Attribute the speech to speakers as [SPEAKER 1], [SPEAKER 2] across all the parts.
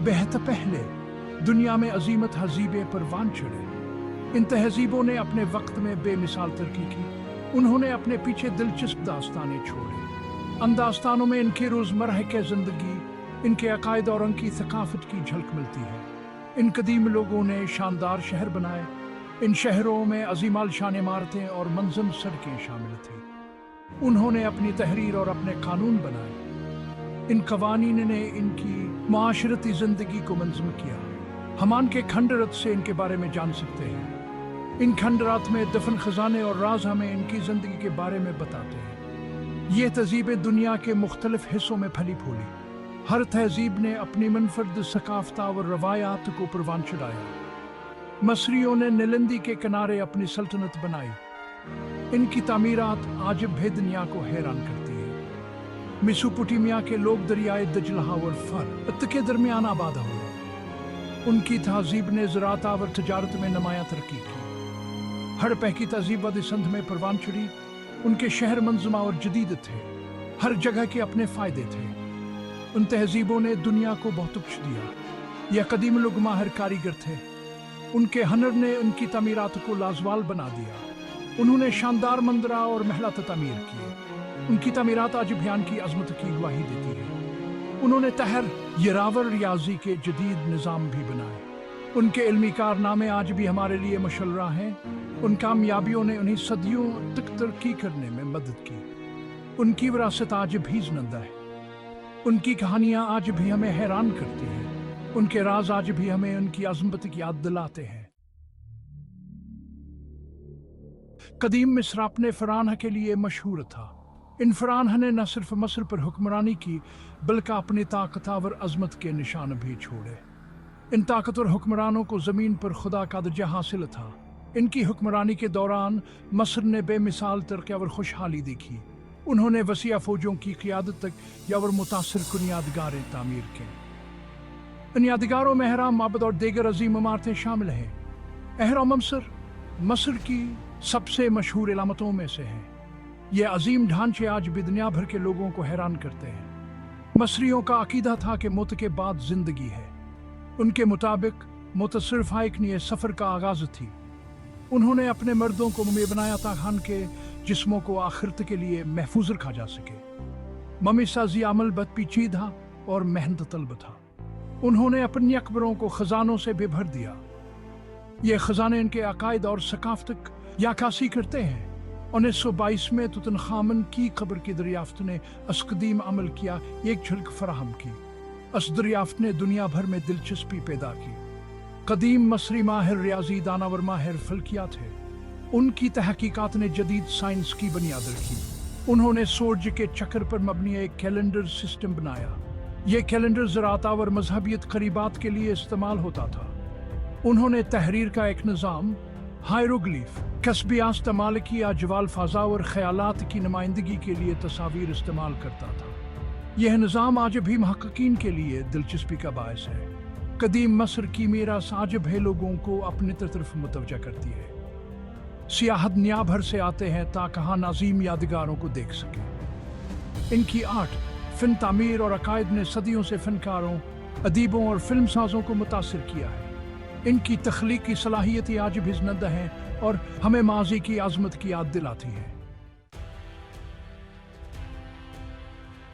[SPEAKER 1] بہت پہلے دنیا میں عظیم تہذیبیں پروان چڑھے۔ ان تہذیبوں نے اپنے وقت میں بے مثال ترقی کی۔ انہوں نے اپنے پیچھے دلچسپ داستانیں چھوڑے۔ ان داستانوں میں ان کے روزمرہ کے زندگی، ان کے عقائد اور ان کی ثقافت کی جھلک ملتی ہے۔ ان قدیم لوگوں نے شاندار شہر بنائے۔ ان شہروں میں عظیم الشان عمارتیں اور منظم سڑکیں شامل تھیں۔ انہوں نے اپنی تحریر اور اپنے قانون بنائے۔ ان قوانین نے ان کی معاشرتی زندگی کو منظم کیا۔ ہم ان کے کھنڈرات سے ان کے بارے میں جان سکتے ہیں۔ ان کھنڈرات میں دفن خزانے اور راز ہمیں ان کی زندگی کے بارے میں بتاتے ہیں۔ یہ تہذیبیں دنیا کے مختلف حصوں میں پھلی پھولی۔ ہر تہذیب نے اپنی منفرد ثقافت اور روایات کو پروان چڑھایا۔ مصریوں نے نیلندی کے کنارے اپنی سلطنت بنائی۔ ان کی تعمیرات آج بھی دنیا کو حیران کرتی ہے۔ میسوپوٹیمیا کے لوگ دریائے دجلہ اور فرات کے درمیان آباد ہوئے۔ ان کی تہذیب نے زراعت اور تجارت میں نمایاں ترقی کی۔ ہڑپہ کی تہذیب وادی سندھ میں پروان چڑھی۔ ان کے شہر منظم اور جدید تھے۔ ہر جگہ کے اپنے فائدے تھے۔ ان تہذیبوں نے دنیا کو بہت کچھ دیا۔ یہ قدیم لوگ ماہر کاریگر تھے۔ ان کے ہنر نے ان کی تعمیرات کو لازوال بنا دیا۔ انہوں نے شاندار مندرہ اور محلات تعمیر کیے۔ ان کی تعمیرات آج بھی ان کی عظمت کی گواہی دیتی ہے۔ انہوں نے تحر یراور ریاضی کے جدید نظام بھی بنائے۔ ان کے علمی کارنامے آج بھی ہمارے لیے مشرہ ہیں۔ ان کامیابیوں نے انہیں صدیوں تک ترقی کرنے میں مدد کی۔ ان کی وراثت آج بھی زندہ ہے۔ ان کی کہانیاں آج بھی ہمیں حیران کرتی ہیں۔ ان کے راز آج بھی ہمیں ان کی عظمت کی یاد دلاتے ہیں۔ قدیم مصر اپنے فراعنہ کے لیے مشہور تھا۔ ان فراعنہ نے نہ صرف مصر پر حکمرانی کی بلکہ اپنی طاقتور عظمت کے نشان بھی چھوڑے۔ ان طاقتور حکمرانوں کو زمین پر خدا کا درجہ حاصل تھا۔ ان کی حکمرانی کے دوران مصر نے بے مثال ترقی اور خوشحالی دیکھی۔ انہوں نے وسیع فوجوں کی قیادت تک یا متاثر کن یادگاریں تعمیر کی۔ ان یادگاروں میں اہرام، معبد اور دیگر عظیم عمارتیں شامل ہیں۔ اہرام مصر کی سب سے مشہور علامتوں میں سے ہیں۔ یہ عظیم ڈھانچے آج بھی دنیا بھر کے لوگوں کو حیران کرتے ہیں۔ مصریوں کا عقیدہ تھا کہ موت کے بعد زندگی ہے۔ ان کے مطابق موت صرف ایک نئے سفر کا آغاز تھی۔ انہوں نے اپنے مردوں کو ممی بنایا تاکہ ان کے جسموں کو آخرت کے لیے محفوظ رکھا جا سکے۔ ممی سازی عمل بہت پیچیدہ اور محنت طلب تھا۔ انہوں نے اپنی قبروں کو خزانوں سے بھی بھر دیا۔ یہ خزانے ان کے عقائد اور ثقافت کی عکاسی کرتے ہیں۔ 1922 میں توتن خامن کی قبر کی دریافت نے اس قدیم عمل کیا ایک جھلک فراہم کی۔ اس دریافت نے دنیا بھر میں دلچسپی پیدا کی۔ قدیم مصری ماہر ریاضی دانا اور ماہر فلکیات تھے۔ ان کی تحقیقات نے جدید سائنس کی بنیاد رکھی۔ انہوں نے سورج کے چکر پر مبنی ایک کیلنڈر سسٹم بنایا۔ یہ کیلنڈر زراعت اور مذہبیت قریبات کے لیے استعمال ہوتا تھا۔ انہوں نے تحریر کا ایک نظام ہائیروگلیف کسبی استعمال کیا جوال فضا اور خیالات کی نمائندگی کے لیے تصاویر استعمال کرتا تھا۔ یہ نظام آج بھی محققین کے لیے دلچسپی کا باعث ہے۔ قدیم مصر کی میراث آج بھی لوگوں کو اپنی طرف متوجہ کرتی ہے۔ سیاح دنیا بھر سے آتے ہیں تاکہ ہم عظیم یادگاروں کو دیکھ سکیں۔ ان کی آرٹ، فن تعمیر اور عقائد نے صدیوں سے فنکاروں، ادیبوں اور فلم سازوں کو متاثر کیا ہے۔ ان کی تخلیقی صلاحیتیں آج بھی زندہ ہیں اور ہمیں ماضی کی عظمت کی یاد دلاتی ہیں۔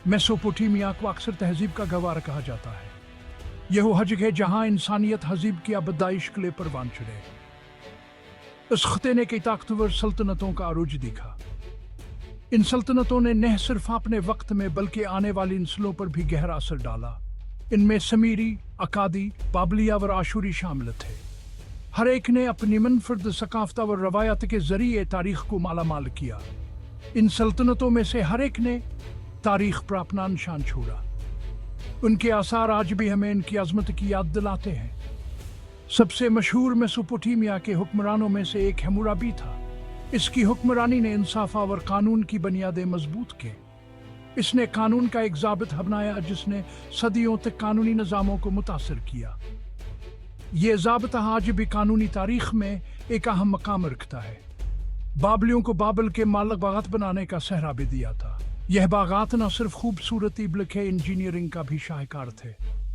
[SPEAKER 1] میسوپوٹیمیا کو اکثر تہذیب کا گہوارہ کہا جاتا ہے۔ یہ وہ جگہ ہے جہاں انسانیت تہذیب کی ابتدائی شکلیں پروان چڑھے۔ اس خطے نے کئی طاقتور سلطنتوں کا عروج دیکھا۔ ان سلطنتوں نے نہ صرف اپنے وقت میں بلکہ آنے والی نسلوں پر بھی گہرا اثر ڈالا۔ ان میں سمیری، اکادی، بابلی اور آشوری شامل تھے۔ ہر ایک نے اپنی منفرد ثقافت اور روایات کے ذریعے تاریخ کو مالا مال کیا۔ ان سلطنتوں میں سے ہر ایک نے تاریخ پر اپنا نشان چھوڑا۔ ان کے آثار آج بھی ہمیں ان کی عظمت کی یاد دلاتے ہیں۔ سب سے مشہور میسوپوٹیمیا کے حکمرانوں میں سے ایک حمورابی تھا۔ اس کی حکمرانی نے انصاف اور قانون کی بنیادیں مضبوط کی۔ اس نے قانون کا ایک ضابط بنایا جس نے صدیوں تک قانونی نظاموں کو متاثر کیا۔ یہ ضابطہ آج بھی قانونی تاریخ میں ایک اہم مقام رکھتا ہے۔ بابلیوں کو بابل کے مالک باغات بنانے کا سہرا بھی دیا تھا۔ یہ باغات نہ صرف خوبصورتی بلکہ انجینئرنگ کا بھی شاہکار تھے۔